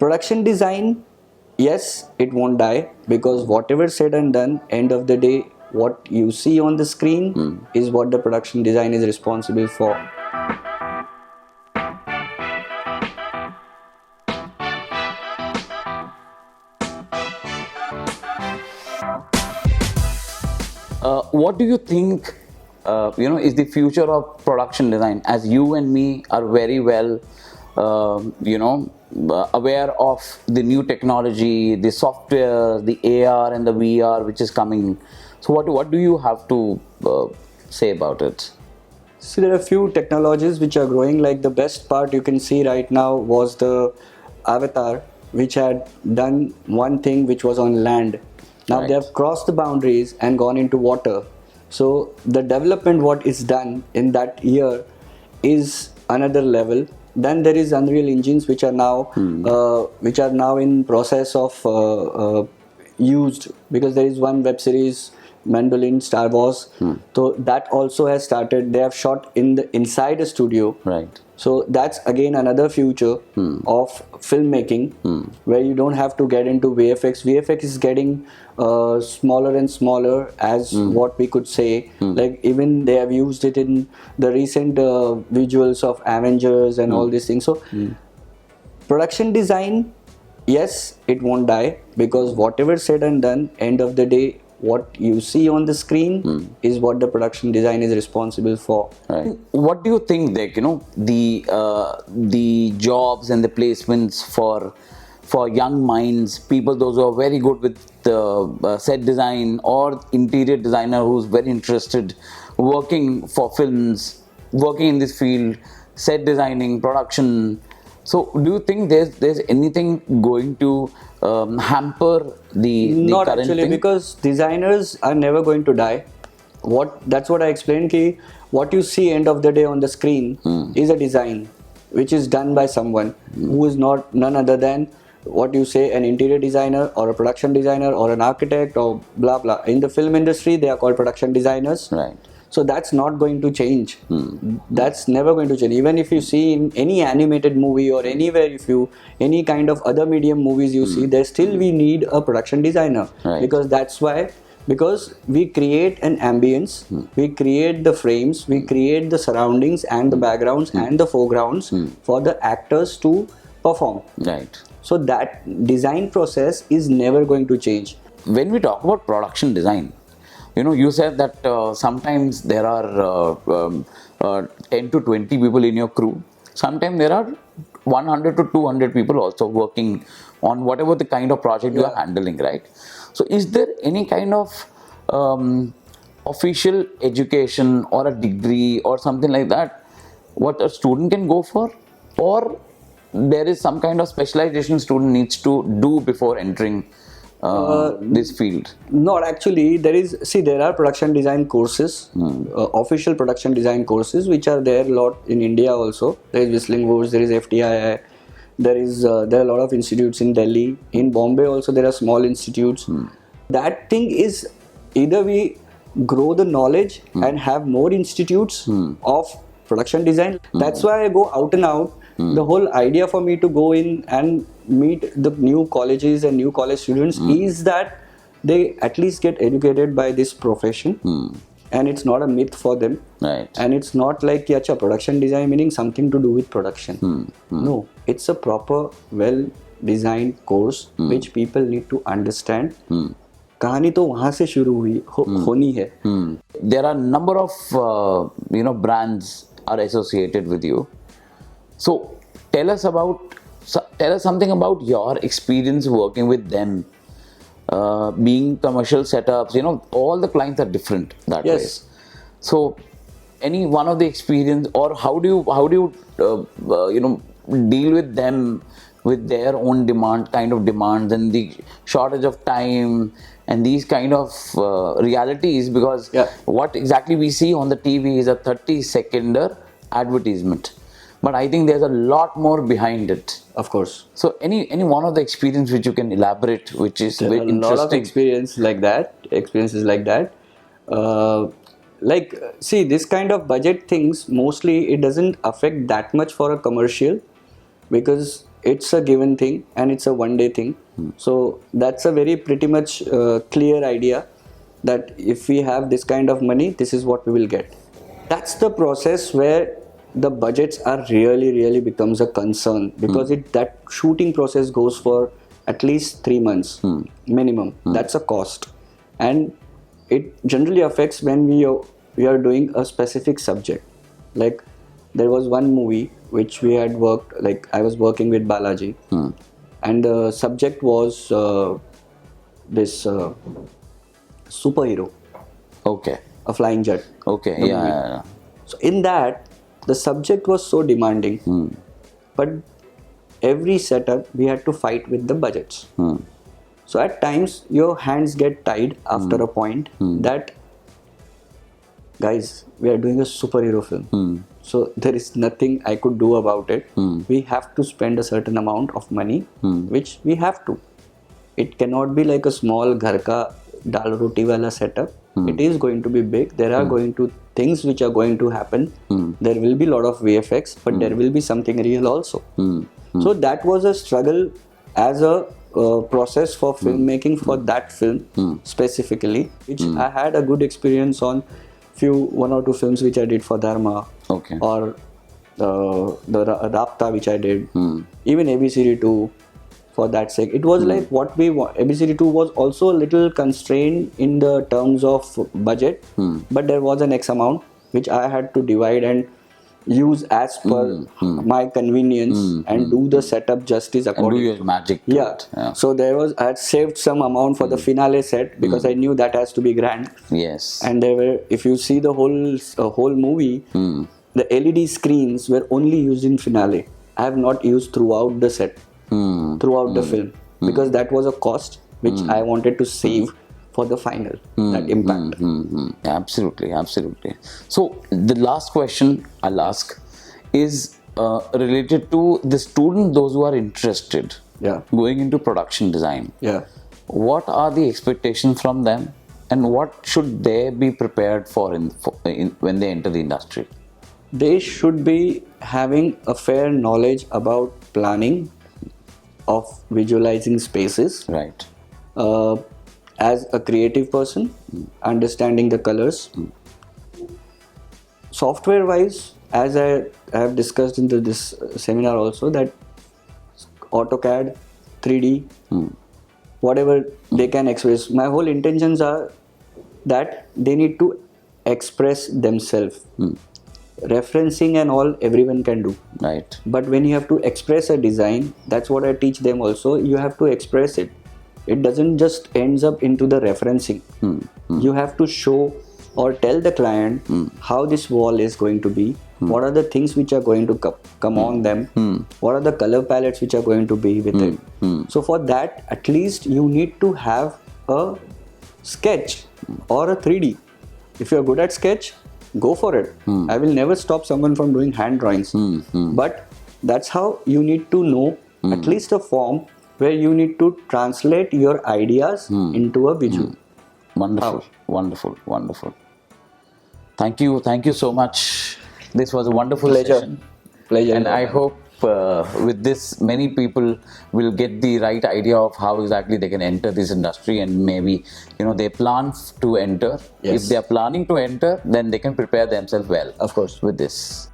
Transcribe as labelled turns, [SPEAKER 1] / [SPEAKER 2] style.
[SPEAKER 1] Production design, yes, it won't die, because whatever said and done, end of the day, what you see on the screen is what the production design is responsible for.
[SPEAKER 2] What do you think is the future of production design, as you and me are very well aware of the new technology, the software, the AR and the VR which is coming? So what do you have to say about it?
[SPEAKER 1] See, there are few technologies which are growing. Like the best part you can see right now was the Avatar, which had done one thing which was on land. Now
[SPEAKER 2] Right.
[SPEAKER 1] they have crossed the boundaries and gone into water. So the development what is done in that year is another level. Then there is Unreal engines which are now in process of used, because there is one web series Mandolin Star Wars. So that also has started. They have shot in the inside a studio.
[SPEAKER 2] Right.
[SPEAKER 1] So that's again another future of filmmaking, where you don't have to get into VFX. VFX is getting smaller and smaller, as what we could say. Like even they have used it in the recent visuals of Avengers and all these things. So production design, yes, it won't die, because whatever said and done, end of the day, what you see on the screen is what the production design is responsible for.
[SPEAKER 2] Right. What do you think, like, the jobs and the placements for young minds, people those who are very good with set design, or interior designer who's very interested working for films, working in this field, set designing, production? So do you think there's anything going to hamper the
[SPEAKER 1] Not
[SPEAKER 2] current
[SPEAKER 1] actually,
[SPEAKER 2] thing?
[SPEAKER 1] because designers are never going to die. That's what I explained. Ki what you see end of the day on the screen is a design which is done by someone who is none other than what you say, an interior designer or a production designer or an architect or blah blah. In the film industry, they are called production designers.
[SPEAKER 2] Right.
[SPEAKER 1] So that's not going to change. That's never going to change. Even if you see in any animated movie or anywhere, any kind of other medium movies you see, there still we need a production designer.
[SPEAKER 2] Right.
[SPEAKER 1] Because we create an ambience, we create the frames, we create the surroundings and the backgrounds and the foregrounds for the actors to perform.
[SPEAKER 2] Right.
[SPEAKER 1] So that design process is never going to change.
[SPEAKER 2] When we talk about production design, you said that sometimes there are 10 to 20 people in your crew. Sometimes there are 100 to 200 people also working on whatever the kind of project you are handling, right? So is there any kind of official education or a degree or something like that what a student can go for? Or there is some kind of specialization student needs to do before entering this field?
[SPEAKER 1] Not actually. There are production design courses, official production design courses, which are there a lot in India also. There is Whistling Woods, there is FTII, there are a lot of institutes in Delhi. In Bombay also there are small institutes. That thing is, either we grow the knowledge and have more institutes of production design. That's why I go out and out. The whole idea for me to go in and meet the new colleges and new college students is that they at least get educated by this profession, and it's not a myth for them.
[SPEAKER 2] Right.
[SPEAKER 1] And it's not like acha, production design meaning something to do with production. No, it's a proper, well designed course which people need to understand. कहानी तो वहाँ से शुरू हुई होनी है.
[SPEAKER 2] There are number of brands are associated with you. So tell us something about your experience working with them, being commercial setups. All the clients are different that way. So any one of the experience, or how do you deal with them with their own demands and the shortage of time and these kind of realities, because what exactly we see on the TV is a 30-second advertisement. But I think there's a lot more behind it.
[SPEAKER 1] Of course.
[SPEAKER 2] So any one of the experience which you can elaborate, which is very interesting.
[SPEAKER 1] A lot of experiences like that. See, this kind of budget things, mostly it doesn't affect that much for a commercial, because it's a given thing and it's a one day thing. So that's a very pretty much clear idea that if we have this kind of money, this is what we will get. That's the process where the budgets are really becomes a concern, because that shooting process goes for at least 3 months minimum. That's a cost, and it generally affects when we are doing a specific subject. Like there was one movie which we had worked, like I was working with Balaji, and the subject was this superhero,
[SPEAKER 2] Okay.
[SPEAKER 1] a flying jet.
[SPEAKER 2] Okay.
[SPEAKER 1] The
[SPEAKER 2] Yeah,
[SPEAKER 1] movie.
[SPEAKER 2] yeah, yeah.
[SPEAKER 1] So in that, the subject was so demanding, but every setup we had to fight with the budgets. So at times your hands get tied after a point that, guys, we are doing a superhero film. So there is nothing I could do about it. We have to spend a certain amount of money, which we have to. It cannot be like a small ghar ka dal roti wala setup. It is going to be big. There are going to things which are going to happen. There will be a lot of VFX, but there will be something real also. So that was a struggle as a process for filmmaking for that film specifically, which I had a good experience on one or two films which I did for Dharma,
[SPEAKER 2] Okay.
[SPEAKER 1] or the Rapta which I did, even ABCD 2. For that sake, it was like what we want. ABCD 2 was also a little constrained in the terms of budget, but there was an X amount which I had to divide and use as per my convenience and do the setup justice
[SPEAKER 2] And do
[SPEAKER 1] according.
[SPEAKER 2] your magic to
[SPEAKER 1] Yeah.
[SPEAKER 2] it. Yeah.
[SPEAKER 1] So I had saved some amount for the finale set because I knew that has to be grand.
[SPEAKER 2] Yes.
[SPEAKER 1] And there were, if you see the whole movie, the LED screens were only used in finale. I have not used throughout the set, throughout the film, because that was a cost which I wanted to save for the final, that impact.
[SPEAKER 2] Absolutely, absolutely. So the last question I'll ask is related to the student, those who are interested
[SPEAKER 1] Yeah.
[SPEAKER 2] going into production design.
[SPEAKER 1] Yeah.
[SPEAKER 2] What are the expectations from them, and what should they be prepared for when they enter the industry?
[SPEAKER 1] They should be having a fair knowledge about planning, of visualizing spaces,
[SPEAKER 2] Right.
[SPEAKER 1] as a creative person, understanding the colors. Software wise, as I have discussed in this seminar also, that AutoCAD, 3D, whatever they can express. My whole intentions are that they need to express themselves. Referencing and all everyone can do,
[SPEAKER 2] Right.
[SPEAKER 1] but when you have to express a design, that's what I teach them also. You have to express it. It doesn't just ends up into the referencing. You have to show or tell the client how this wall is going to be, what are the things which are going to come on them, what are the color palettes which are going to be with it. So for that, at least you need to have a sketch or a 3D. If you're good at sketch, go for it. I will never stop someone from doing hand drawings. But that's how you need to know at least a form where you need to translate your ideas into a visual.
[SPEAKER 2] Wonderful, wonderful, wonderful. Thank you so much. This was a wonderful
[SPEAKER 1] Pleasure.
[SPEAKER 2] session.
[SPEAKER 1] Pleasure.
[SPEAKER 2] And I hope with this, many people will get the right idea of how exactly they can enter this industry, and maybe they plan to enter.
[SPEAKER 1] Yes.
[SPEAKER 2] If they are planning to enter, then they can prepare themselves well.
[SPEAKER 1] Of course.
[SPEAKER 2] With this.